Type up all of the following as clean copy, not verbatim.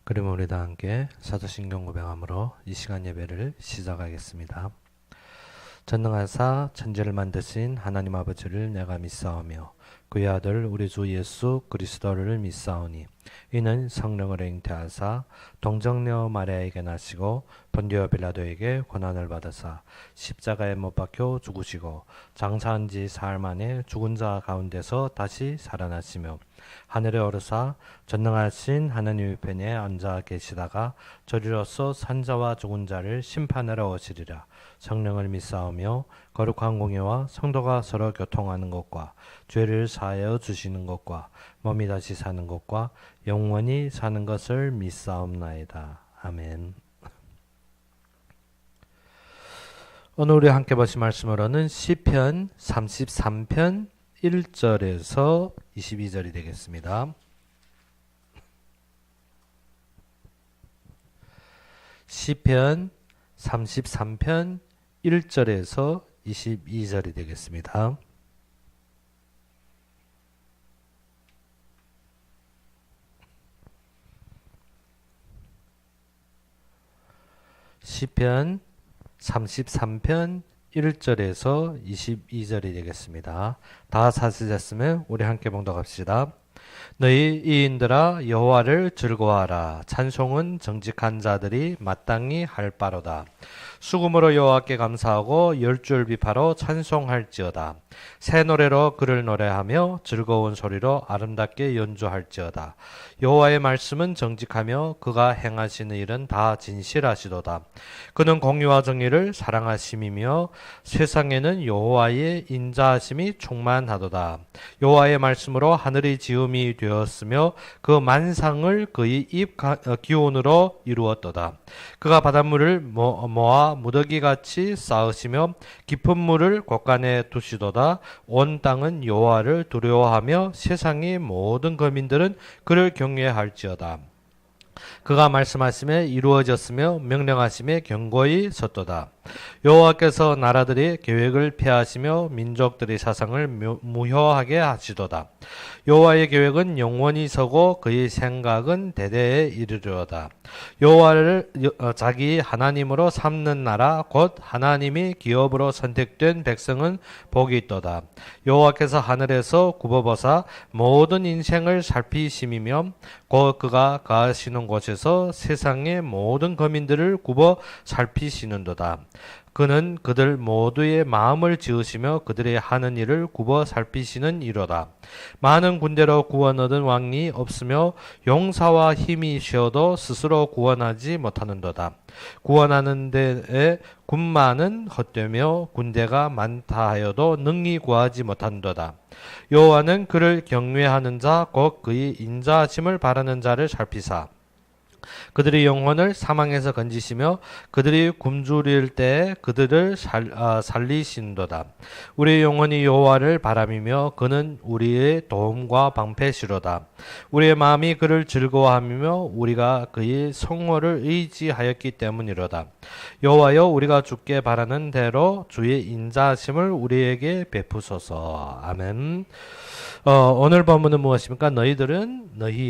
그러면 우리 다 함께 사도신경 고백함으로 이 시간 예배를 시작하겠습니다. 전능하사 천지를 만드신 하나님 아버지를 내가 믿사오며 그의 아들 우리 주 예수 그리스도를 믿사오니 이는 성령을 잉태하사 동정녀 마리아에게 나시고 본디오 빌라도에게 고난을 받으사 십자가에 못 박혀 죽으시고 장사한 지 사흘 만에 죽은 자 가운데서 다시 살아나시며 하늘에 오르사 전능하신 하나님의 편에 앉아 계시다가 저리로서 산자와 죽은 자를 심판하러 오시리라. 성령을 믿사오며 거룩한 공예와 성도가 서로 교통하는 것과 죄를 사하여 주시는 것과 몸이 다시 사는 것과 영원히 사는 것을 믿사옵나이다. 아멘. 오늘 우리 함께 보실 말씀으로는 시편 33편 1절에서 22절이 되겠습니다. 시편 33편 1절에서 22절이 되겠습니다. 시편 33편 1절에서 22절이 되겠습니다. 다 찾으셨으면 우리 함께 봉독합시다. 너희 이인들아 여호와를 즐거워하라. 찬송은 정직한 자들이 마땅히 할 바로다. 수금으로 여호와께 감사하고 열줄 비파로 찬송할지어다. 새 노래로 그를 노래하며 즐거운 소리로 아름답게 연주할지어다. 여호와의 말씀은 정직하며 그가 행하시는 일은 다 진실하시도다. 그는 공의와 정의를 사랑하심이며 세상에는 여호와의 인자하심이 충만하도다. 여호와의 말씀으로 하늘이 지음이 되었으며 그 만상을 그의 입 기온으로 이루었도다. 그가 바닷물을 모아 무더기같이 쌓으시며 깊은 물을 곳간에 두시도다. 온 땅은 여호와를 두려워하며 세상의 모든 거민들은 그를 경외할지어다. 그가 말씀하심에 이루어졌으며 명령하심에 견고히 섰도다. 여호와께서 나라들의 계획을 폐하시며 민족들의 사상을 무효하게 하시도다. 여호와의 계획은 영원히 서고 그의 생각은 대대에 이르리로다. 여호와를 자기 하나님으로 삼는 나라 곧 하나님이 기업으로 선택된 백성은 복이 있도다. 여호와께서 하늘에서 굽어보사 모든 인생을 살피심이며 곧 그가 가시는 곳에서 세상의 모든 거민들을 굽어 살피시는도다. 그는 그들 모두의 마음을 지으시며 그들의 하는 일을 굽어 살피시는 이로다. 많은 군대로 구원 얻은 왕이 없으며 용사와 힘이 쉬어도 스스로 구원하지 못하는도다. 구원하는 데에 군마는 헛되며 군대가 많다 하여도 능히 구하지 못한도다. 여호와는 그를 경외하는 자 곧 그의 인자하심을 바라는 자를 살피사 그들의 영혼을 사망에서 건지시며 그들이 굶주릴 때에 그들을 살리신도다. 우리의 영혼이 여호와를 바람이며 그는 우리의 도움과 방패시로다. 우리의 마음이 그를 즐거워하며 우리가 그의 성호를 의지하였기 때문이로다. 여호와여 우리가 주께 바라는 대로 주의 인자하심을 우리에게 베푸소서. 아멘. 오늘 본문은 무엇입니까? 너희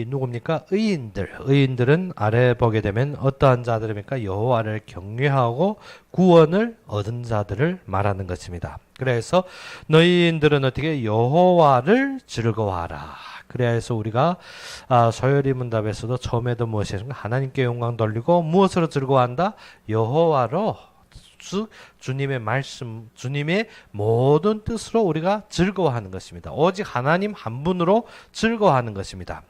누굽니까? 의인들은 아래 보게 되면 어떠한 자들입니까? 여호와를 경외하고 구원을 얻은 자들을 말하는 것입니다. 그래서 너희인들은 어떻게 여호와를 즐거워하라. 그래서 우리가 소요리 문답에서도 처음에도 무엇이었습니까? 하나님께 영광 돌리고 무엇으로 즐거워한다? 여호와로 즉 주님의 말씀, 주님의 모든 뜻으로 우리가 즐거워하는 것입니다. 오직 하나님 한 분으로 즐거워하는 것입니다.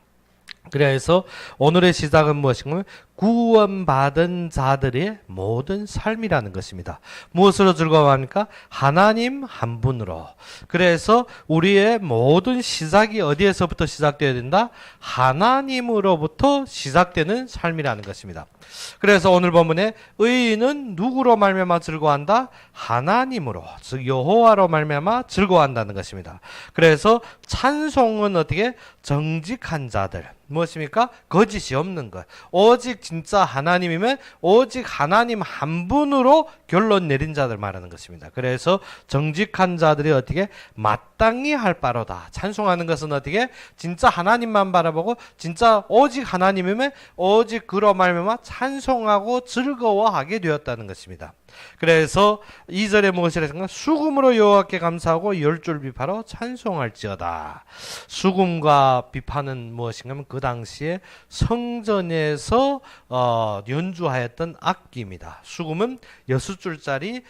그래서 오늘의 시작은 무엇인가요? 구원받은 자들의 모든 삶이라는 것입니다. 무엇으로 즐거워합니까? 하나님 한 분으로. 그래서 우리의 모든 시작이 어디에서부터 시작되어야 된다? 하나님으로부터 시작되는 삶이라는 것입니다. 그래서 오늘 본문에 의인은 누구로 말미암아 즐거워한다? 하나님으로, 즉 여호와로 말미암아 즐거워한다는 것입니다. 그래서 찬송은 어떻게? 정직한 자들, 무엇입니까? 거짓이 없는 것, 오직 진짜 하나님이면 오직 하나님 한 분으로 결론 내린 자들 말하는 것입니다. 그래서 정직한 자들이 어떻게 마땅히 할 바로다. 찬송하는 것은 어떻게 진짜 하나님만 바라보고 진짜 오직 하나님이면 오직 그로 말미암아 찬송하고 즐거워하게 되었다는 것입니다. 그래서 2절에 무엇이라 했습니까? 수금으로 여호와께 감사하고 열줄 비파로 찬송할지어다. 수금과 비파는 무엇인가 하면 그 당시에 성전에서 연주하였던 악기입니다. 수금은 6줄짜리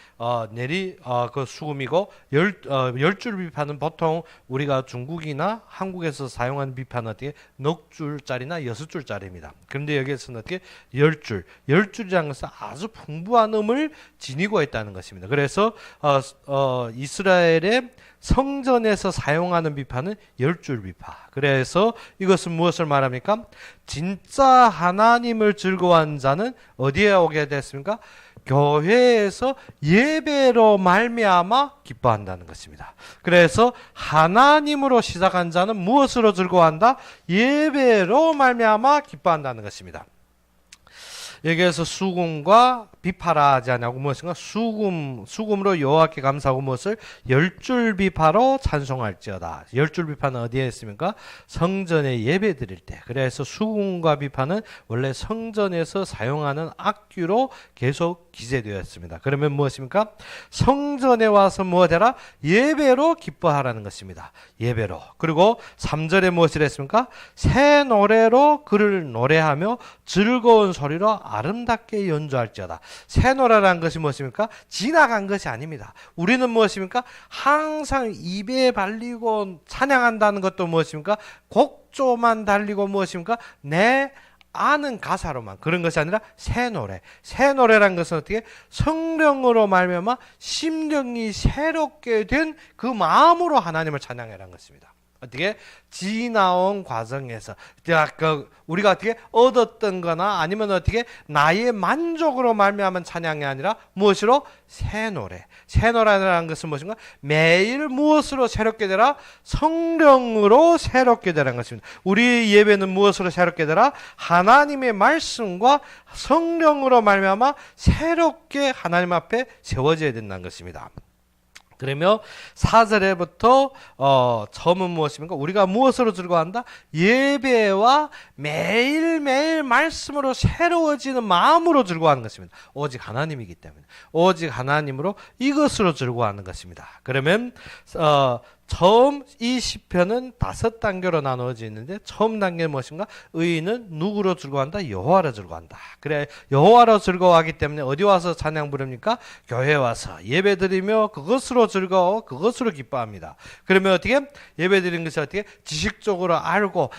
그 수금이고 열줄 비파는 보통 우리가 중국이나 한국에서 사용하는 비파는 어떻게 넉 줄짜리나 6줄짜리입니다. 그런데 여기에서는 어떻게 10줄이라는 것은 아주 풍부한 음을 지니고 있다는 것입니다. 그래서 이스라엘의 성전에서 사용하는 비파는 10줄 비파. 그래서 이것은 무엇을 말합니까? 진짜 하나님을 즐거워한 자는 어디에 오게 됐습니까? 교회에서 예배로 말미암아 기뻐한다는 것입니다. 그래서 하나님으로 시작한 자는 무엇으로 즐거워한다? 예배로 말미암아 기뻐한다는 것입니다. 여기에서 수금과 비파라 하지 않냐고 무엇인가? 수금으로 여호와께 감사하고 무엇을? 열줄 비파로 찬송할지어다. 열줄 비파는 어디에 있습니까? 성전에 예배 드릴 때. 그래서 수금과 비파는 원래 성전에서 사용하는 악기로 계속 기재되었습니다. 그러면 무엇입니까? 성전에 와서 무엇해라? 예배로 기뻐하라는 것입니다. 예배로. 그리고 3절에 무엇이라 했습니까? 새 노래로 그를 노래하며 즐거운 소리로 아름답게 연주할지어다. 새 노래라는 것이 무엇입니까? 지나간 것이 아닙니다. 우리는 무엇입니까? 항상 입에 발리고 찬양한다는 것도 무엇입니까? 곡조만 달리고 무엇입니까? 내 아는 가사로만 그런 것이 아니라 새 노래. 새 노래란 것은 어떻게? 성령으로 말미암아 심령이 새롭게 된 그 마음으로 하나님을 찬양해라는 것입니다. 어떻게? 지나온 과정에서 우리가 어떻게 얻었던 거나 아니면 어떻게 나의 만족으로 말미암은 찬양이 아니라 무엇으로? 새 노래. 새 노래라는 것은 무엇인가? 매일 무엇으로 새롭게 되라? 성령으로 새롭게 되라는 것입니다. 우리 예배는 무엇으로 새롭게 되라? 하나님의 말씀과 성령으로 말미암아 새롭게 하나님 앞에 세워져야 된다는 것입니다. 그러며 4절에부터 처음은 무엇입니까? 우리가 무엇으로 즐거워한다? 예배와 매일매일 말씀으로 새로워지는 마음으로 즐거워하는 것입니다. 오직 하나님이기 때문에 오직 하나님으로 이것으로 즐거워하는 것입니다. 그러면 처음 이 시편은 5단계로 나누어져 있는데 처음 단계는 무엇인가? 의인은 누구로 즐거워한다? 여호와로 즐거워한다. 그래 여호와로 즐거워하기 때문에 어디 와서 찬양 부릅니까? 교회 와서 예배드리며 그것으로 즐거워 그것으로 기뻐합니다. 그러면 어떻게? 예배드리는 것이 어떻게? 지식적으로 알고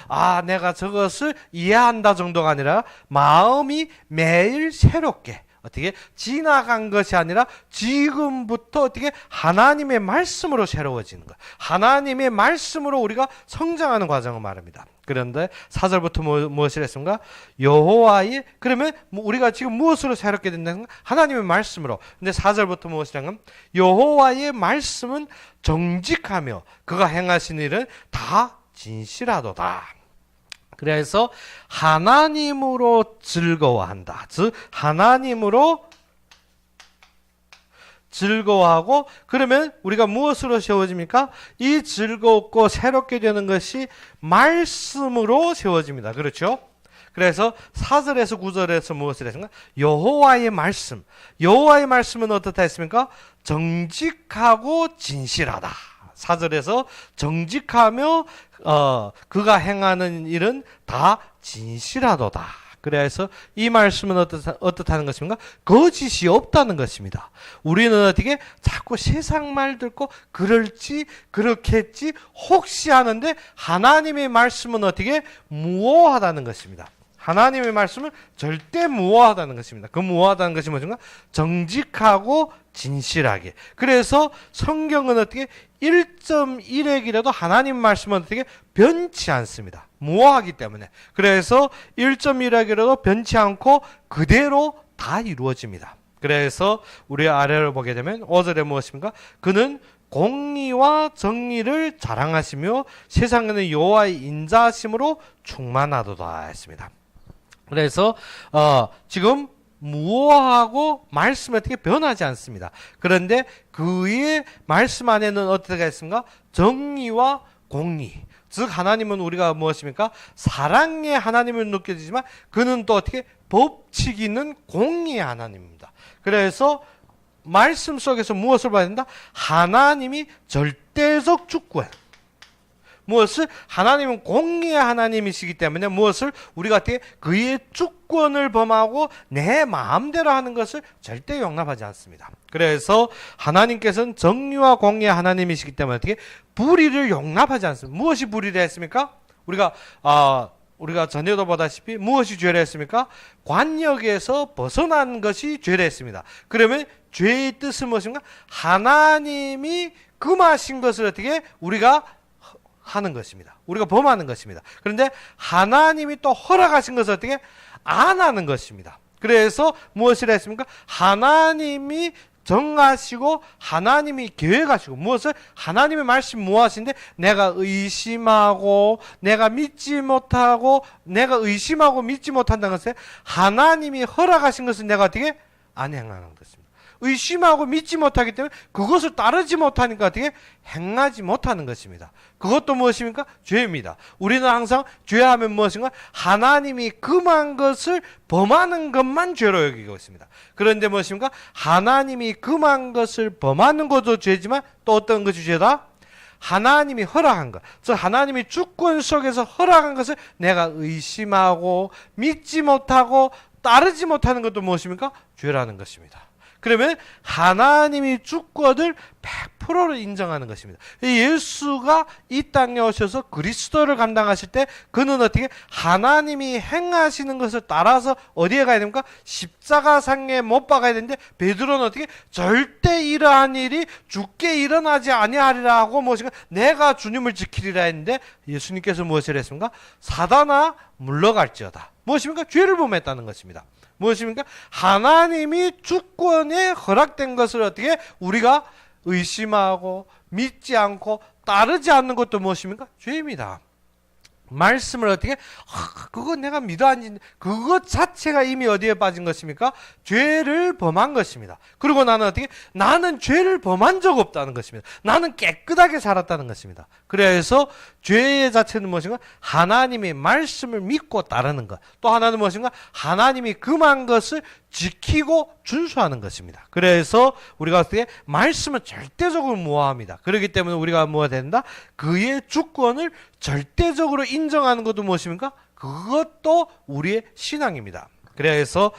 내가 저것을 이해한다 정도가 아니라 마음이 매일 새롭게 어떻게? 지나간 것이 아니라 지금부터 어떻게? 하나님의 말씀으로 새로워지는 것. 하나님의 말씀으로 우리가 성장하는 과정을 말합니다. 그런데 4절부터 무엇을 했습니까? 여호와의, 그러면 우리가 지금 무엇으로 새롭게 된다는 하나님의 말씀으로. 근데 4절부터 무엇이냐면 여호와의 말씀은 정직하며 그가 행하신 일은 다 진실하도다. 그래서 하나님으로 즐거워한다. 즉 하나님으로 즐거워하고 그러면 우리가 무엇으로 세워집니까? 이 즐겁고 새롭게 되는 것이 말씀으로 세워집니다. 그렇죠? 그래서 4절에서 9절에서 무엇을 했습니까? 여호와의 말씀. 여호와의 말씀은 어떻다 했습니까? 정직하고 진실하다. 4절에서 정직하며 그가 행하는 일은 다 진실하도다. 그래서 이 말씀은 어떻다는 것입니까? 거짓이 없다는 것입니다. 우리는 어떻게 자꾸 세상 말 듣고 그럴지 그렇겠지 혹시 하는데 하나님의 말씀은 어떻게 무오하다는 것입니다. 하나님의 말씀은 절대 무오하다는 것입니다. 그 무오하다는 것이 무엇인가? 정직하고 진실하게. 그래서 성경은 어떻게 1.1핵이라도 하나님 말씀은 어떻게 변치 않습니다. 무오하기 때문에. 그래서 1.1핵이라도 변치 않고 그대로 다 이루어집니다. 그래서 우리 아래를 보게 되면 5절에 무엇입니까? 그는 공의와 정의를 자랑하시며 세상에는 여호와의 인자하심으로 충만하도다 했습니다. 그래서 지금 무엇하고 말씀이 어떻게 변하지 않습니다. 그런데 그의 말씀 안에는 어떻게 있습니까? 정의와 공의. 즉 하나님은 우리가 무엇입니까? 사랑의 하나님을 느껴지지만 그는 또 어떻게 법칙이 있는 공의의 하나님입니다. 그래서 말씀 속에서 무엇을 봐야 된다? 하나님이 절대적 주권. 무엇을? 하나님은 공의의 하나님이시기 때문에 무엇을? 우리가 어떻게 그의 주권을 범하고 내 마음대로 하는 것을 절대 용납하지 않습니다. 그래서 하나님께서는 정의와 공의의 하나님이시기 때문에 어떻게? 불의를 용납하지 않습니다. 무엇이 불의를 했습니까? 우리가 전에도 보다시피 무엇이 죄를 했습니까? 관역에서 벗어난 것이 죄를 했습니다. 그러면 죄의 뜻은 무엇인가? 하나님이 금하신 것을 어떻게? 우리가 하는 것입니다. 우리가 범하는 것입니다. 그런데 하나님이 또 허락하신 것을 어떻게? 안 하는 것입니다. 그래서 무엇을 했습니까? 하나님이 정하시고 하나님이 계획하시고 무엇을? 하나님의 말씀 무엇인데 내가 의심하고 내가 믿지 못하고 내가 의심하고 믿지 못한다는 것은 하나님이 허락하신 것을 내가 어떻게? 안 행하는 것입니다. 의심하고 믿지 못하기 때문에 그것을 따르지 못하니까 어떻게? 행하지 못하는 것입니다. 그것도 무엇입니까? 죄입니다. 우리는 항상 죄하면 무엇인가? 하나님이 금한 것을 범하는 것만 죄로 여기고 있습니다. 그런데 무엇입니까? 하나님이 금한 것을 범하는 것도 죄지만 또 어떤 것이 죄다? 하나님이 허락한 것, 즉 하나님이 주권 속에서 허락한 것을 내가 의심하고 믿지 못하고 따르지 못하는 것도 무엇입니까? 죄라는 것입니다. 그러면 하나님이 주권을 100%로 인정하는 것입니다. 예수가 이 땅에 오셔서 그리스도를 감당하실 때 그는 어떻게? 하나님이 행하시는 것을 따라서 어디에 가야 됩니까? 십자가상에 못 박아야 되는데 베드로는 어떻게? 절대 이러한 일이 주께 일어나지 아니하리라 하고 무엇인가? 내가 주님을 지키리라 했는데 예수님께서 무엇을 했습니까? 사단아 물러갈지어다. 무엇입니까? 죄를 범했다는 것입니다. 무엇입니까? 하나님이 주권에 허락된 것을 어떻게 우리가 의심하고 믿지 않고 따르지 않는 것도 무엇입니까? 죄입니다. 말씀을 어떻게? 그거 내가 믿어 안 짓는 그것 자체가 이미 어디에 빠진 것입니까? 죄를 범한 것입니다. 그리고 나는 어떻게? 나는 죄를 범한 적 없다는 것입니다. 나는 깨끗하게 살았다는 것입니다. 그래서 죄의 자체는 무엇인가? 하나님의 말씀을 믿고 따르는 것. 또 하나는 무엇인가? 하나님이 금한 것을 지키고 준수하는 것입니다. 그래서 우리가 어떻게? 말씀은 절대적으로 무화합니다. 그렇기 때문에 우리가 뭐가 된다? 그의 주권을 절대적으로 인정하는 것도 무엇입니까? 그것도 우리의 신앙입니다. 그래서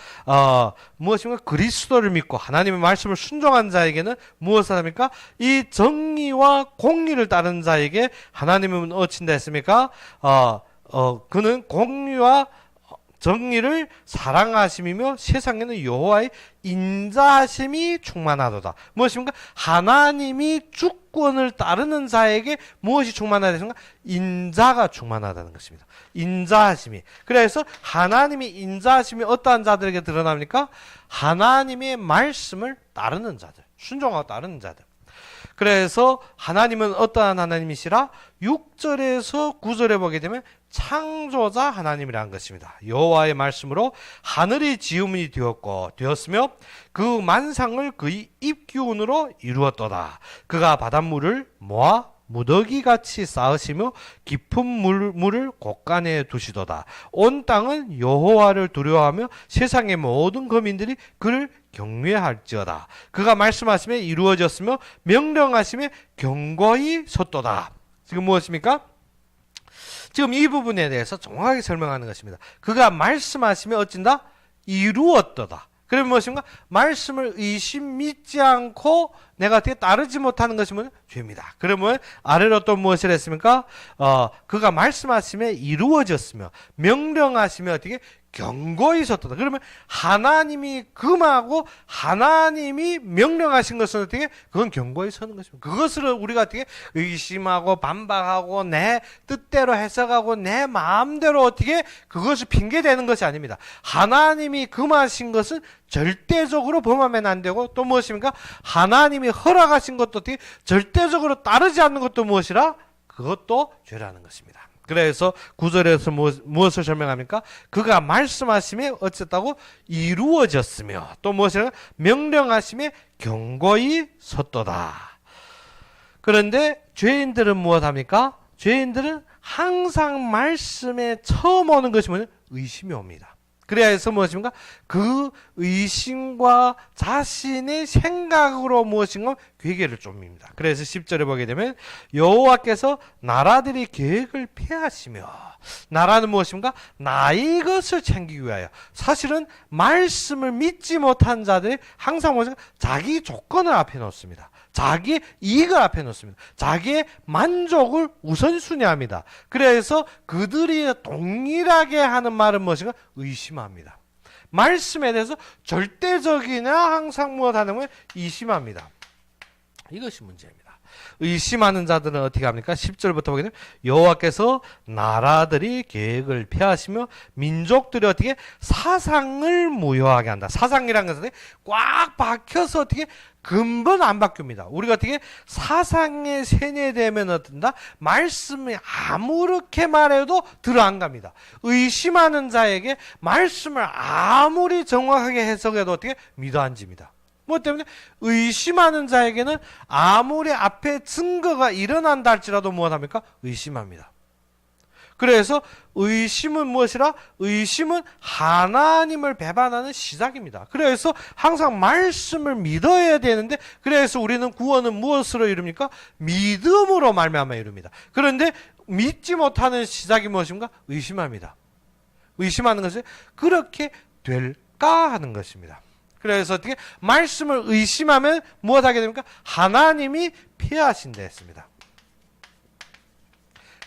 무엇입니까? 그리스도를 믿고 하나님의 말씀을 순종한 자에게는 무엇을 합니까? 이 정의와 공의를 따르는 자에게 하나님은 어친다 했습니까? 그는 공의와 정의를 사랑하심이며 세상에는 여호와의 인자하심이 충만하도다. 무엇입니까? 하나님이 주권을 따르는 자에게 무엇이 충만하다는 것입니까? 인자가 충만하다는 것입니다. 인자하심이. 그래서 하나님의 인자하심이 어떠한 자들에게 드러납니까? 하나님의 말씀을 따르는 자들, 순종하고 따르는 자들. 그래서 하나님은 어떠한 하나님이시라? 6절에서 9절에 보게 되면 창조자 하나님이라는 것입니다. 여호와의 말씀으로 하늘이 지음이 되었으며 그 만상을 그의 입기운으로 이루었도다. 그가 바닷물을 모아 무더기같이 쌓으시며 깊은 물을 곳간에 두시도다. 온 땅은 여호와를 두려워하며 세상의 모든 거민들이 그를 경외할지어다. 그가 말씀하심에 이루어졌으며 명령하심에 경고히 섰도다. 지금 무엇입니까? 지금 이 부분에 대해서 정확하게 설명하는 것입니다. 그가 말씀하시면 어찐다? 이루었도다. 그러면 무엇인가? 말씀을 의심 믿지 않고 내가 어떻게 따르지 못하는 것이 뭐냐? 죄입니다. 그러면 아래로 또 무엇을 했습니까? 그가 말씀하심에 이루어졌으며 명령하시며 어떻게? 경고히 섰다. 그러면 하나님이 금하고 하나님이 명령하신 것은 어떻게? 그건 경고히 서는 것입니다. 그것을 우리가 어떻게? 의심하고 반박하고 내 뜻대로 해석하고 내 마음대로 어떻게? 그것을 핑계대는 것이 아닙니다. 하나님이 금하신 것은 절대적으로 범하면 안 되고 또 무엇입니까? 하나님이 허락하신 것도 어떻게? 절대적으로 따르지 않는 것도 무엇이라? 그것도 죄라는 것입니다. 그래서 9절에서 무엇을 설명합니까? 그가 말씀하심에 어쨌다고 이루어졌으며 또 무엇이라 명령하심에 경고히 섰도다. 그런데 죄인들은 무엇합니까? 죄인들은 항상 말씀에 처음 오는 것이 뭐냐? 의심이 옵니다. 그래야 해서 무엇입니까? 그 의심과 자신의 생각으로 무엇인가 괴계를 쫌입니다. 그래서 10절에 보게 되면 여호와께서 나라들이 계획을 폐하시며, 나라는 무엇입니까? 나의 것을 챙기기 위하여. 사실은 말씀을 믿지 못한 자들이 항상 무엇인가? 자기 조건을 앞에 놓습니다. 자기의 이익을 앞에 놓습니다. 자기의 만족을 우선순위합니다. 그래서 그들이 동일하게 하는 말은 무엇인가? 의심합니다. 말씀에 대해서 절대적이냐 항상 무엇하는 거예요? 의심합니다. 이것이 문제입니다. 의심하는 자들은 어떻게 합니까? 10절부터 보게 되면 여호와께서 나라들이 계획을 폐하시며 민족들이 어떻게 사상을 무효하게 한다. 사상이라는 것은 꽉 박혀서 어떻게 근본 안 바뀝니다. 우리가 어떻게 사상에 세뇌되면 어떤다? 말씀이 아무렇게 말해도 들어 안 갑니다. 의심하는 자에게 말씀을 아무리 정확하게 해석해도 어떻게 믿어 앉습니다. 뭐 때문에? 의심하는 자에게는 아무리 앞에 증거가 일어난다 할지라도 무엇합니까? 의심합니다. 그래서 의심은 무엇이라? 의심은 하나님을 배반하는 시작입니다. 그래서 항상 말씀을 믿어야 되는데, 그래서 우리는 구원은 무엇으로 이룹니까? 믿음으로 말미암아 이룹니다. 그런데 믿지 못하는 시작이 무엇인가? 의심합니다. 의심하는 것은 그렇게 될까 하는 것입니다. 그래서 어떻게 말씀을 의심하면 무엇하게 됩니까? 하나님이 피하신다 했습니다.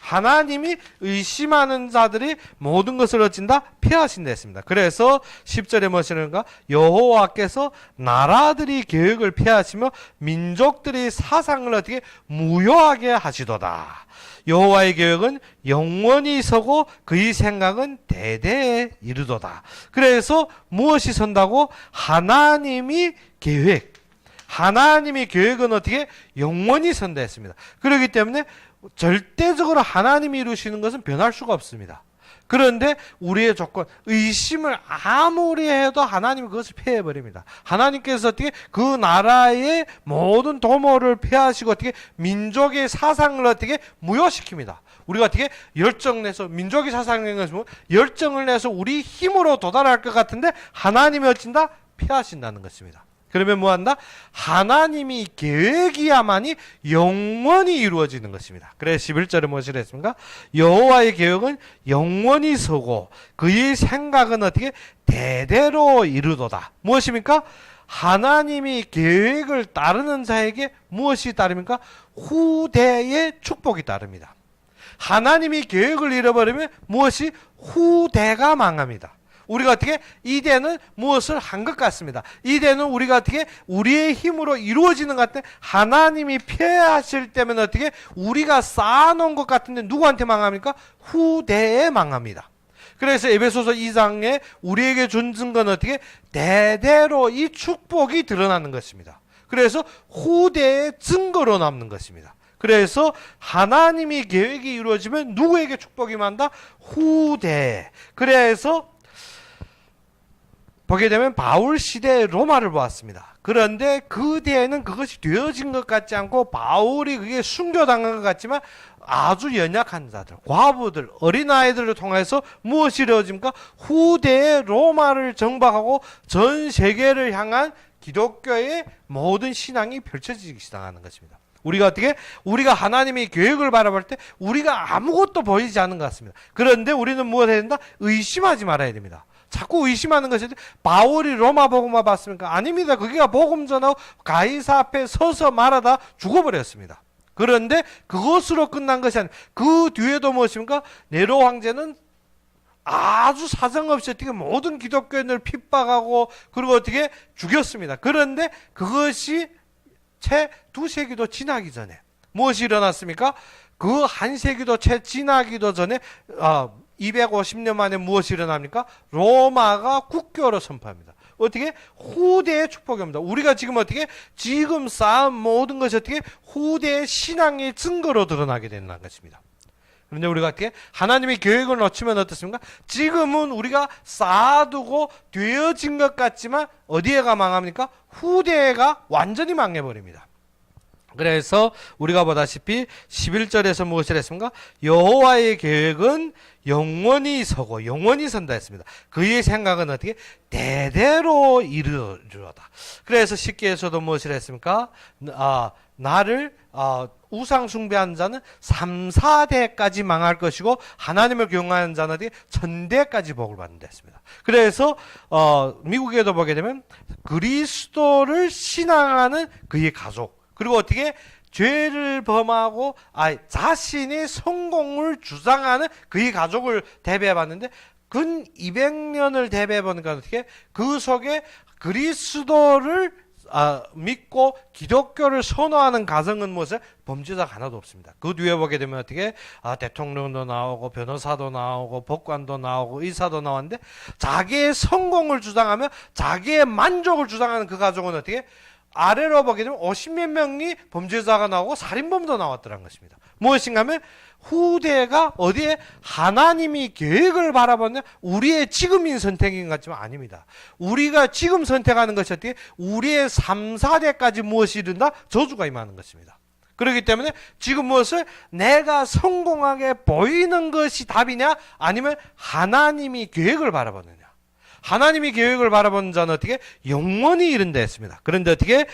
하나님이 의심하는 자들이 모든 것을 어찐다? 피하신다 했습니다. 그래서 10절에 무엇이는가? 여호와께서 나라들이 계획을 피하시며 민족들이 사상을 어떻게 무효하게 하시도다. 여호와의 계획은 영원히 서고 그의 생각은 대대에 이르도다. 그래서 무엇이 선다고? 하나님이 계획. 하나님의 계획은 어떻게? 영원히 선다 했습니다. 그렇기 때문에 절대적으로 하나님이 이루시는 것은 변할 수가 없습니다. 그런데 우리의 조건, 의심을 아무리 해도 하나님이 그것을 폐해버립니다. 하나님께서 어떻게 그 나라의 모든 도모를 폐하시고 어떻게 민족의 사상을 어떻게 무효시킵니다. 우리가 어떻게 열정내서 민족의 사상을 내서 열정을 내서 우리 힘으로 도달할 것 같은데 하나님이 어찐다? 폐하신다는 것입니다. 그러면 뭐한다? 하나님이 계획이야만이 영원히 이루어지는 것입니다. 그래서 11절에 무엇이라 했습니까? 여호와의 계획은 영원히 서고 그의 생각은 어떻게? 대대로 이루도다. 무엇입니까? 하나님이 계획을 따르는 자에게 무엇이 따릅니까? 후대의 축복이 따릅니다. 하나님이 계획을 잃어버리면 무엇이? 후대가 망합니다. 우리가 어떻게 이대는 무엇을 한 것 같습니다. 이대는 우리가 어떻게 우리의 힘으로 이루어지는 것 같은데 하나님이 폐하실 때면 어떻게 우리가 쌓아놓은 것 같은데 누구한테 망합니까? 후대에 망합니다. 그래서 에베소서 2장에 우리에게 준 증거는 어떻게 대대로 이 축복이 드러나는 것입니다. 그래서 후대의 증거로 남는 것입니다. 그래서 하나님이 계획이 이루어지면 누구에게 축복이 만다? 후대. 그래서 보게 되면 바울 시대의 로마를 보았습니다. 그런데 그 뒤에는 그것이 되어진 것 같지 않고 바울이 그게 순교당한 것 같지만 아주 연약한 자들, 과부들, 어린아이들을 통해서 무엇이 이루어집니까? 후대의 로마를 정박하고 전 세계를 향한 기독교의 모든 신앙이 펼쳐지기 시작하는 것입니다. 우리가 어떻게? 우리가 하나님의 계획을 바라볼 때 우리가 아무것도 보이지 않는 것 같습니다. 그런데 우리는 무엇 해야 된다? 의심하지 말아야 됩니다. 자꾸 의심하는 것이 바울이 로마 복음만 봤습니까? 아닙니다. 그가 복음 전하고 가이사 앞에 서서 말하다 죽어버렸습니다. 그런데 그것으로 끝난 것이 아니라 그 뒤에도 무엇입니까? 네로 황제는 아주 사정없이 어떻게 모든 기독교인을 핍박하고 그리고 어떻게 죽였습니다. 그런데 그것이 채 2세기도 지나기 전에 무엇이 일어났습니까? 그 1세기도 채 지나기도 전에 250년 만에 무엇이 일어납니까? 로마가 국교로 선포합니다. 어떻게? 후대의 축복이 옵니다. 우리가 지금 어떻게? 지금 쌓은 모든 것이 어떻게? 후대의 신앙의 증거로 드러나게 된다는 것입니다. 그런데 우리가 어떻게 하나님의 계획을 놓치면 어떻습니까? 지금은 우리가 쌓아두고 되어진 것 같지만 어디에가 망합니까? 후대가 완전히 망해버립니다. 그래서 우리가 보다시피 11절에서 무엇을 했습니까? 여호와의 계획은 영원히 서고 영원히 선다 했습니다. 그의 생각은 어떻게? 대대로 이루어다. 그래서 십계에서도 무엇을 했습니까? 나를 우상 숭배하는 자는 3, 4대까지 망할 것이고 하나님을 경외하는 자는 어디? 천대까지 복을 받는다 했습니다. 그래서 미국에도 보게 되면 그리스도를 신앙하는 그의 가족, 그리고 어떻게 죄를 범하고 자신의 성공을 주장하는 그의 가족을 대비해 봤는데 근 200년을 대비해 보니까 어떻게 그 속에 그리스도를 믿고 기독교를 선호하는 가정은 무엇을? 범죄자가 하나도 없습니다. 그 뒤에 보게 되면 어떻게 대통령도 나오고 변호사도 나오고 법관도 나오고 의사도 나왔는데 자기의 성공을 주장하며 자기의 만족을 주장하는 그 가족은 어떻게? 아래로 보게 되면 50몇 명이 범죄자가 나오고 살인범도 나왔더라는 것입니다. 무엇인가 하면 후대가 어디에? 하나님이 계획을 바라보는 우리의 지금인 선택인 것 같지만 아닙니다. 우리가 지금 선택하는 것이 어떻게? 우리의 3, 4대까지 무엇이 이른다? 저주가 임하는 것입니다. 그렇기 때문에 지금 무엇을? 내가 성공하게 보이는 것이 답이냐? 아니면 하나님이 계획을 바라보느냐? 하나님이 계획을 바라보는 자는 어떻게? 영원히 이른다 했습니다. 그런데 어떻게?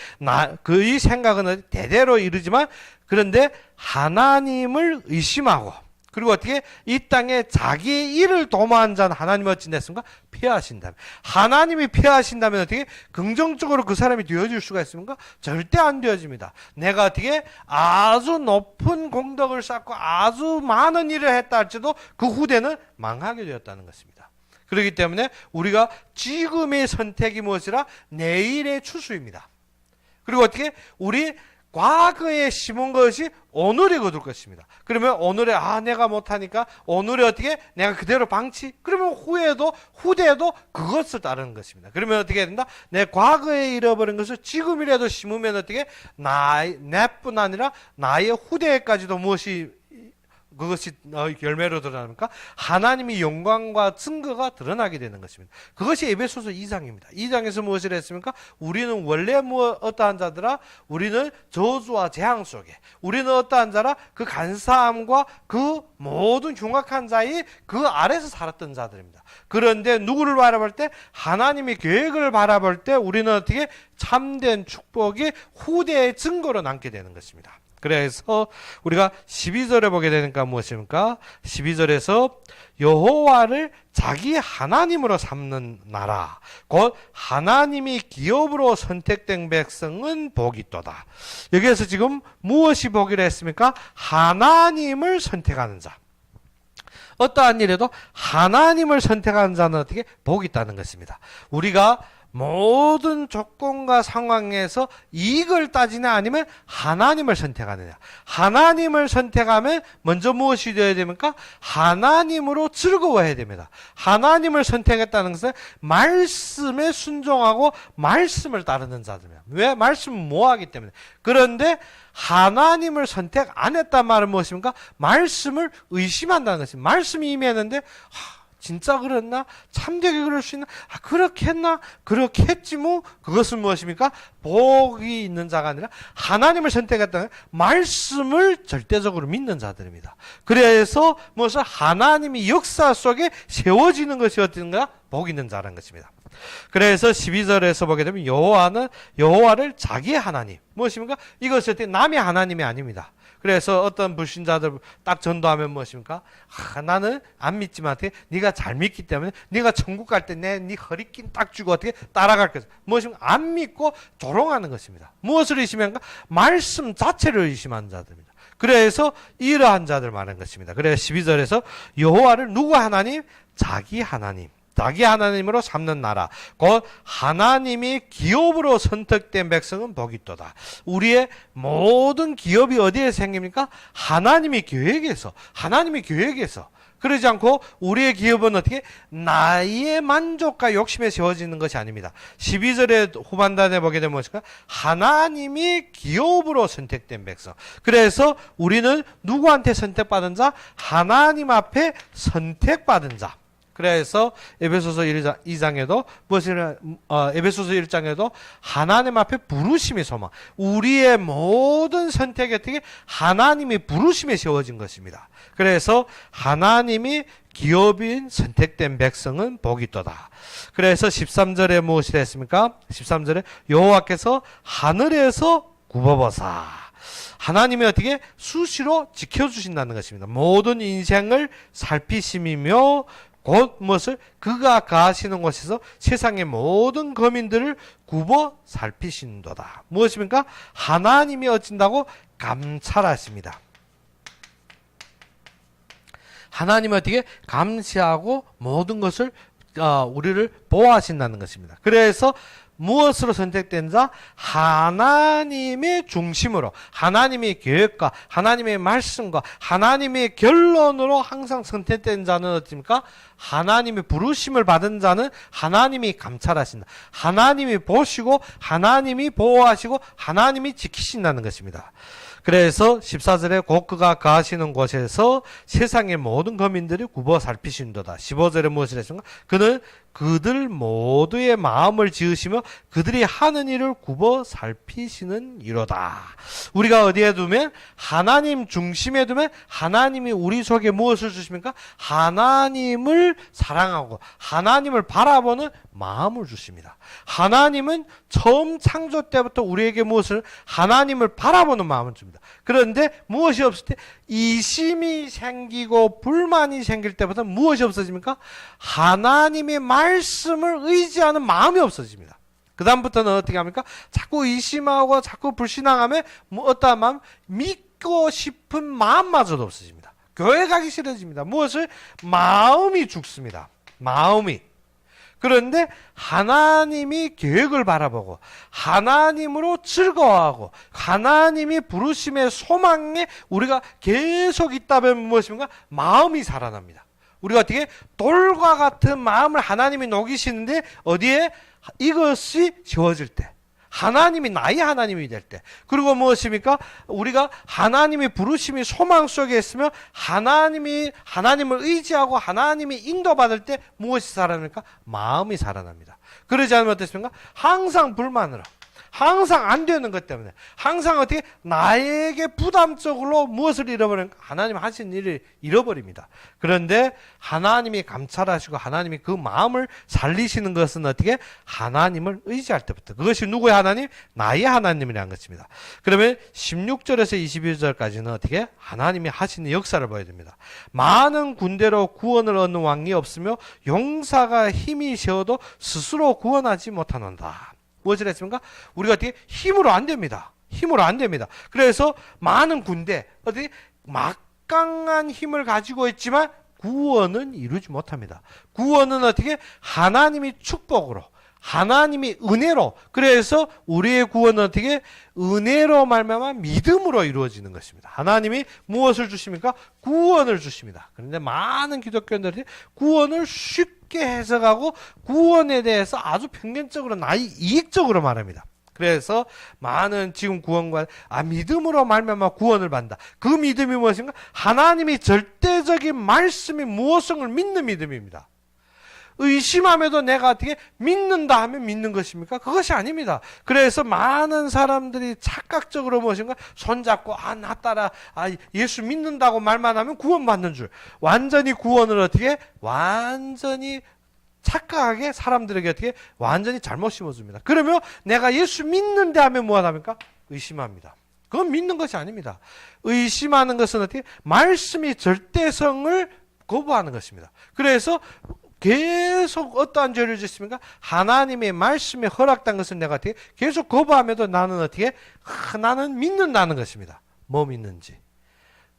그의 생각은 대대로 이르지만 그런데 하나님을 의심하고 그리고 어떻게? 이 땅에 자기의 일을 도모한 자는 하나님이 어찌 했습니까? 피하신다면. 하나님이 피하신다면 어떻게? 긍정적으로 그 사람이 되어질 수가 있습니까? 절대 안 되어집니다. 내가 어떻게? 아주 높은 공덕을 쌓고 아주 많은 일을 했다 할지도 그 후대는 망하게 되었다는 것입니다. 그렇기 때문에 우리가 지금의 선택이 무엇이라? 내일의 추수입니다. 그리고 어떻게? 우리 과거에 심은 것이 오늘에 거둘 것입니다. 그러면 오늘에 내가 못하니까 오늘에 어떻게? 내가 그대로 방치? 그러면 후대에도 그것을 따르는 것입니다. 그러면 어떻게 된다? 내 과거에 잃어버린 것을 지금이라도 심으면 어떻게? 내뿐 아니라 나의 후대에까지도 그것이 열매로 드러납니까? 하나님의 영광과 증거가 드러나게 되는 것입니다. 그것이 에베소서 2장입니다. 2장에서 무엇을 했습니까? 우리는 원래 어떠한 자들아? 우리는 저주와 재앙 속에, 우리는 어떠한 자라? 그 간사함과 그 모든 흉악한 자의 그 아래서 살았던 자들입니다. 그런데 누구를 바라볼 때? 하나님의 계획을 바라볼 때 우리는 어떻게? 참된 축복이 후대의 증거로 남게 되는 것입니다. 그래서 우리가 12절에 보게 되니까 무엇입니까? 12절에서 여호와를 자기 하나님으로 삼는 나라, 곧 하나님이 기업으로 선택된 백성은 복이 있도다. 여기에서 지금 무엇이 복이라 했습니까? 하나님을 선택하는 자. 어떠한 일에도 하나님을 선택하는 자는 어떻게? 복이 있다는 것입니다. 우리가 모든 조건과 상황에서 이익을 따지냐 아니면 하나님을 선택하느냐. 하나님을 선택하면 먼저 무엇이 되어야 됩니까? 하나님으로 즐거워해야 됩니다. 하나님을 선택했다는 것은 말씀에 순종하고 말씀을 따르는 자들입니다. 왜? 말씀은 모호하기 때문에. 그런데 하나님을 선택 안 했단 말은 무엇입니까? 말씀을 의심한다는 것입니다. 말씀이 임했는데 진짜 그랬나? 참되게 그럴 수 있나? 그렇게 했나? 그렇게 했지 뭐. 그것은 무엇입니까? 복이 있는 자가 아니라 하나님을 선택했다는 말씀을 절대적으로 믿는 자들입니다. 그래서 무엇을? 하나님이 역사 속에 세워지는 것이 어떤가? 복 있는 자라는 것입니다. 그래서 12절에서 보게 되면 여호와를 자기의 하나님. 무엇입니까? 이것이 어떻게 남의 하나님이 아닙니다. 그래서 어떤 불신자들 딱 전도하면 무엇입니까? 나는 안 믿지만 어떻게? 네가 잘 믿기 때문에 네가 천국 갈 때 네 허리낀 딱 주고 어떻게 따라갈 것이다. 무엇입니까? 안 믿고 조롱하는 것입니다. 무엇을 의심한가? 말씀 자체를 의심하는 자들입니다. 그래서 이러한 자들 말하는 것입니다. 그래서 12절에서 여호와를 누구 하나님? 자기 하나님. 자기 하나님으로 삼는 나라, 곧 하나님이 기업으로 선택된 백성은 복이 있도다. 우리의 모든 기업이 어디에 생깁니까? 하나님의 계획에서. 그러지 않고 우리의 기업은 어떻게 나의 만족과 욕심에 세워지는 것이 아닙니다. 12절의 후반단에 보게 되면 무엇일까? 하나님이 기업으로 선택된 백성. 그래서 우리는 누구한테 선택받은 자? 하나님 앞에 선택받은 자. 그래서 에베소서 2장에도 에베소서 1장에도 하나님 앞에 부르심의 소망, 우리의 모든 선택이 어떻게 하나님이 부르심에 세워진 것입니다. 그래서 하나님이 기업인 선택된 백성은 복이 있도다. 그래서 13절에 무엇이 했습니까? 13절에 여호와께서 하늘에서 굽어보사. 하나님이 어떻게 수시로 지켜주신다는 것입니다. 모든 인생을 살피심이며 곧 무엇을 그가 가시는 곳에서 세상의 모든 거민들을 굽어 살피신도다. 무엇입니까? 하나님이 어쩐다고 감찰하십니다. 하나님이 어떻게 감시하고 모든 것을 우리를 보호하신다는 것입니다. 그래서 무엇으로 선택된 자? 하나님의 중심으로, 하나님의 계획과 하나님의 말씀과 하나님의 결론으로 항상 선택된 자는 어떻습니까? 하나님의 부르심을 받은 자는 하나님이 감찰하신다. 하나님이 보시고 하나님이 보호하시고 하나님이 지키신다는 것입니다. 그래서 14절에 곧 그가 가시는 곳에서 세상의 모든 거민들이 굽어 살피신도다. 15절에 무엇을 했습니까? 그는 그들 모두의 마음을 지으시며 그들이 하는 일을 굽어 살피시는 이로다. 우리가 어디에 두면? 하나님 중심에 두면 하나님이 우리 속에 무엇을 주십니까? 하나님을 사랑하고 하나님을 바라보는 마음을 주십니다. 하나님은 처음 창조 때부터 우리에게 무엇을? 하나님을 바라보는 마음을 줍니다. 그런데 무엇이 없을 때? 이심이 생기고 불만이 생길 때부터 무엇이 없어집니까? 하나님의 말씀을 의지하는 마음이 없어집니다. 그 다음부터는 어떻게 합니까? 자꾸 의심하고 자꾸 불신앙하면 어떠한 마음? 믿고 싶은 마음마저도 없어집니다. 교회 가기 싫어집니다. 무엇을? 마음이 죽습니다. 마음이. 그런데 하나님이 계획을 바라보고 하나님으로 즐거워하고 하나님이 부르심의 소망에 우리가 계속 있다면 무엇입니까? 마음이 살아납니다. 우리가 어떻게 돌과 같은 마음을 하나님이 녹이시는데 어디에? 이것이 세워질 때, 하나님이 나의 하나님이 될 때, 그리고 무엇입니까? 우리가 하나님의 부르심이 소망 속에 있으면 하나님을 의지하고 하나님이 인도받을 때 무엇이 살아납니까? 마음이 살아납니다. 그러지 않으면 어떻습니까? 항상 불만으로, 항상 안 되는 것 때문에, 항상 어떻게 나에게 부담적으로 무엇을 잃어버리는가? 하나님 하신 일을 잃어버립니다. 그런데 하나님이 감찰하시고 하나님이 그 마음을 살리시는 것은 어떻게? 하나님을 의지할 때부터. 그것이 누구의 하나님? 나의 하나님이라는 것입니다. 그러면 16절에서 22절까지는 어떻게? 하나님이 하시는 역사를 보여줍니다. 많은 군대로 구원을 얻는 왕이 없으며 용사가 힘이 세어도 스스로 구원하지 못하는다. 무엇을 했습니까? 우리가 어떻게? 힘으로 안 됩니다. 힘으로 안 됩니다. 그래서 많은 군대, 어떻게? 막강한 힘을 가지고 있지만 구원은 이루지 못합니다. 구원은 어떻게? 하나님이 축복으로, 하나님이 은혜로, 그래서 우리의 구원은 어떻게? 은혜로 말미암아 믿음으로 이루어지는 것입니다. 하나님이 무엇을 주십니까? 구원을 주십니다. 그런데 많은 기독교인들이 구원을 쉽게 해석하고 구원에 대해서 아주 편견적으로 나의 이익적으로 말합니다. 그래서 많은 지금 구원과 믿음으로 말미암아 구원을 받는다. 그 믿음이 무엇인가? 하나님이 절대적인 말씀이 무엇을 믿는 믿음입니다. 의심함에도 내가 어떻게 믿는다 하면 믿는 것입니까? 그것이 아닙니다. 그래서 많은 사람들이 착각적으로 무엇인가? 손잡고 나 따라 예수 믿는다고 말만 하면 구원받는 줄. 완전히 구원을 어떻게? 완전히 착각하게 사람들에게 어떻게? 완전히 잘못 심어줍니다. 그러면 내가 예수 믿는데 하면 무엇합니까? 의심합니다. 그건 믿는 것이 아닙니다. 의심하는 것은 어떻게? 말씀이 절대성을 거부하는 것입니다. 그래서 계속 어떠한 죄를 짓습니까? 하나님의 말씀에 허락된 것을 내가 어떻게 계속 거부하면도 나는 어떻게? 나는 믿는다는 것입니다. 뭐 믿는지.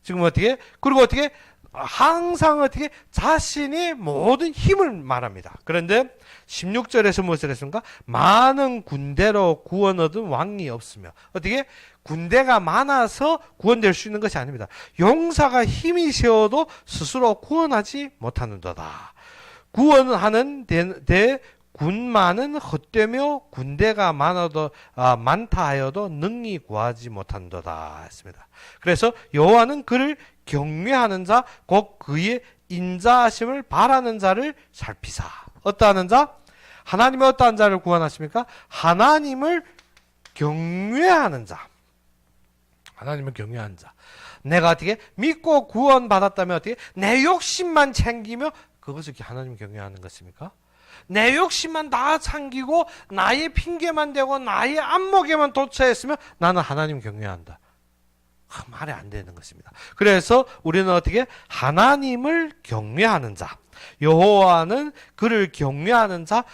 지금 어떻게? 그리고 어떻게? 항상 어떻게 자신이 모든 힘을 말합니다. 그런데 16절에서 무엇을 했습니까? 많은 군대로 구원 얻은 왕이 없으며 어떻게 군대가 많아서 구원될 수 있는 것이 아닙니다. 용사가 힘이 세어도 스스로 구원하지 못하는도다. 구원하는 군만은 헛되며 군대가 많다 하여도 능히 구하지 못한도다 했습니다. 그래서 여호와는 그를 경외하는 자, 곧 그의 인자하심을 바라는 자를 살피사. 어떠하는 자? 하나님의 어떠한 자를 구원하십니까? 하나님을 경외하는 자. 하나님을 경외하는 자. 내가 어떻게 믿고 구원받았다면 어떻게 내 욕심만 챙기며 그것을 하나님 경외하는 것입니까? 내 욕심만 다 챙기고 나의 핑계만 대고 나의 안목에만 도처했으면 나는 하나님 경외한다. 말이 안 되는 것입니다. 그래서 우리는 어떻게 하나님을 경외하는 자, 여호와는 그를 경외하는 자,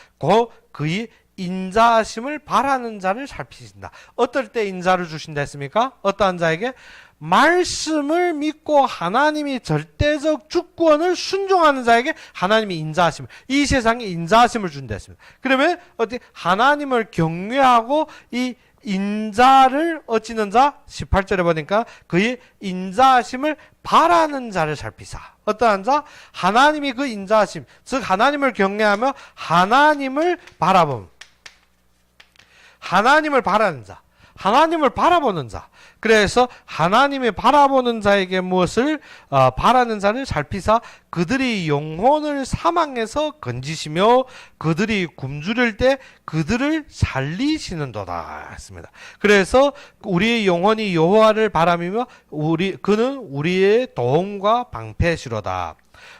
그의 인자하심을 바라는 자를 살피신다. 어떨 때 인자를 주신다 했습니까? 어떠한 자에게? 말씀을 믿고 하나님이 절대적 주권을 순종하는 자에게 하나님이 인자하심을, 이 세상에 인자하심을 준다 했습니다. 그러면 어떻게 하나님을 경외하고 이 인자를 얻지는 자, 18절에 보니까 그의 인자하심을 바라는 자를 살피사. 어떠한 자? 하나님이 그 인자하심, 즉 하나님을 경외하며 하나님을 바라봄. 하나님을 바라는 자, 하나님을 바라보는 자. 그래서 하나님이 바라보는 자에게 무엇을 바라는 자를 살피사 그들이 영혼을 사망에서 건지시며 그들이 굶주릴 때 그들을 살리시는도다 했습니다. 그래서 우리의 영혼이 여호와를 바라며 그는 우리의 도움과 방패시로다.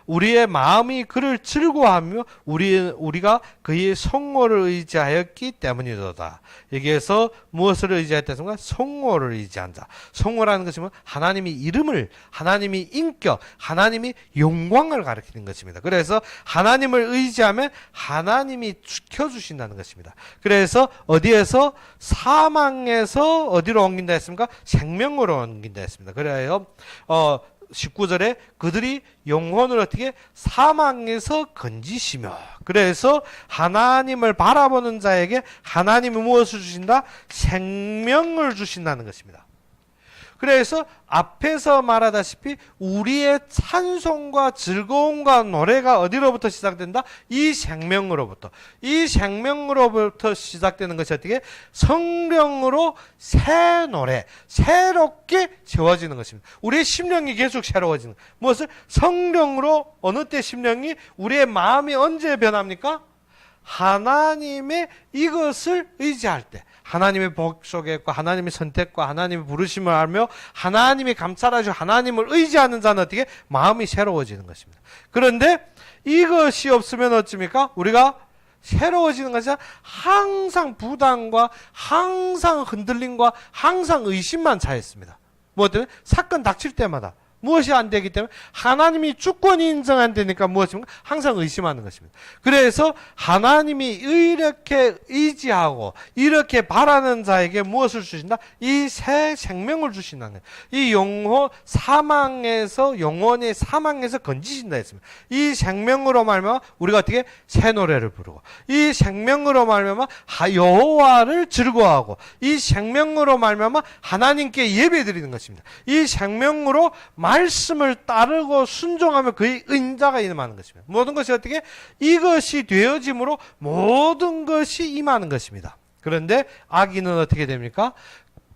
우리의 마음이 그를 즐거워하며 우리가 그의 성호를 의지하였기 때문이로다. 여기에서 무엇을 의지했다는가? 성호를 의지한 자. 성호라는 것은 하나님의 이름을, 하나님의 인격, 하나님의 영광을 가리키는 것입니다. 그래서 하나님을 의지하면 하나님이 지켜주신다는 것입니다. 그래서 어디에서? 사망에서 어디로 옮긴다 했습니까? 생명으로 옮긴다 했습니다. 그래요. 19절에 그들이 영혼을 어떻게 사망에서 건지시며, 그래서 하나님을 바라보는 자에게 하나님이 무엇을 주신다? 생명을 주신다는 것입니다. 그래서 앞에서 말하다시피 우리의 찬송과 즐거움과 노래가 어디로부터 시작된다? 이 생명으로부터. 이 생명으로부터 시작되는 것이 어떻게? 성령으로 새 노래, 새롭게 채워지는 것입니다. 우리의 심령이 계속 새로워지는 것. 무엇을? 성령으로. 어느 때 심령이, 우리의 마음이 언제 변합니까? 하나님의 이것을 의지할 때, 하나님의 복 속에 있고 하나님의 선택과 하나님의 부르심을 알며 하나님이 감찰하시고 하나님을 의지하는 자는 어떻게? 마음이 새로워지는 것입니다. 그런데 이것이 없으면 어찌입니까? 우리가 새로워지는 것이 아니라 항상 부담과 항상 흔들림과 항상 의심만 차있습니다. 뭐 때문에? 사건 닥칠 때마다 무엇이 안 되기 때문에 하나님이 주권이 인정 안 되니까 무엇입니까? 항상 의심하는 것입니다. 그래서 하나님이 이렇게 의지하고 이렇게 바라는 자에게 무엇을 주신다? 이 새 생명을 주신다는 거예요. 이 영혼의 사망에서 건지신다 했습니다. 이 생명으로 말미암아 우리가 어떻게 새 노래를 부르고, 이 생명으로 말미암아 여호와를 즐거워하고, 이 생명으로 말미암아 하나님께 예배드리는 것입니다. 이 생명으로 말씀을 따르고 순종하며 그의 인자가 임하는 것입니다. 모든 것이 어떻게? 이것이 되어짐으로 모든 것이 임하는 것입니다. 그런데 악인은 어떻게 됩니까?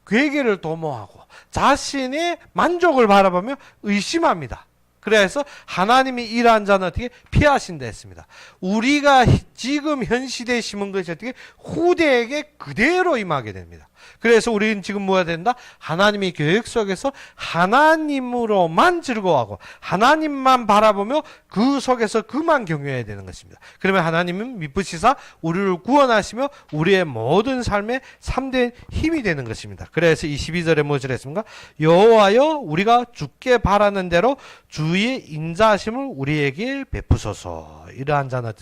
괴계를 도모하고 자신의 만족을 바라보며 의심합니다. 그래서 하나님이 이러한 자는 어떻게 피하신다 했습니다. 우리가 지금 현 시대에 심은 것이 어떻게 후대에게 그대로 임하게 됩니다. 그래서 우리는 지금 뭐가 된다? 하나님의 계획 속에서 하나님으로만 즐거워하고 하나님만 바라보며 그 속에서 그만 경외해야 되는 것입니다. 그러면 하나님은 미쁘시사 우리를 구원하시며 우리의 모든 삶에 참된 힘이 되는 것입니다. 그래서 22절에 무엇을 했습니까? 여호와여 우리가 주께 바라는 대로 주의 인자하심을 우리에게 베푸소서. 이러한 자는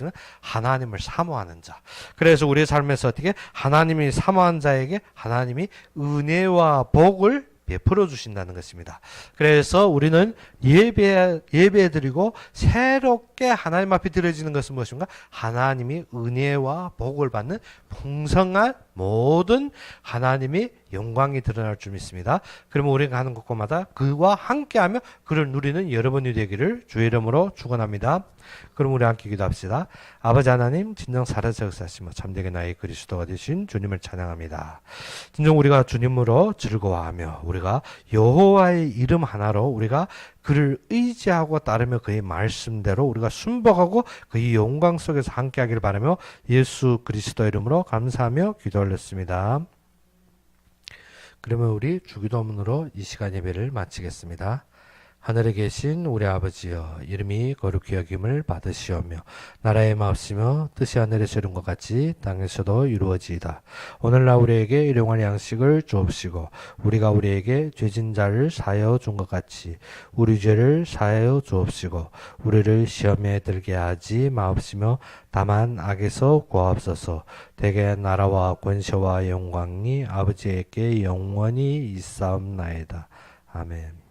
하나님을 사모하는 자. 그래서 우리의 삶에서 어떻게? 하나님이 사모한 자에게 하나님이 은혜와 복을 베풀어 주신다는 것입니다. 그래서 우리는 예배드리고 새롭게 하나님 앞에 드려지는 것은 무엇인가? 하나님이 은혜와 복을 받는 풍성한 모든 하나님이 영광이 드러날 줄 믿습니다. 그러면 우리가 가는 곳마다 그와 함께하며 그를 누리는 여러분이 되기를 주의 이름으로 축원합니다. 그럼 우리 함께 기도합시다. 아버지 하나님, 진정 살아서 역사하시며 참되게 나의 그리스도가 되신 주님을 찬양합니다. 진정 우리가 주님으로 즐거워하며 우리가 여호와의 이름 하나로 우리가 그를 의지하고 따르며 그의 말씀대로 우리가 순복하고 그의 영광 속에서 함께하기를 바라며 예수 그리스도 이름으로 감사하며 기도 올렸습니다. 그러면 우리 주기도문으로 이 시간 예배를 마치겠습니다. 하늘에 계신 우리 아버지여, 이름이 거룩히 여김을 받으시오며 나라의 마옵시며 뜻이 하늘에서 이룬 것 같이 땅에서도 이루어지이다. 오늘날 우리에게 일용할 양식을 주옵시고 우리가 우리에게 죄진 자를 사하여 준 것 같이 우리 죄를 사하여 주옵시고 우리를 시험에 들게 하지 마옵시며 다만 악에서 구하옵소서. 대개 나라와 권세와 영광이 아버지에게 영원히 있사옵나이다. 아멘.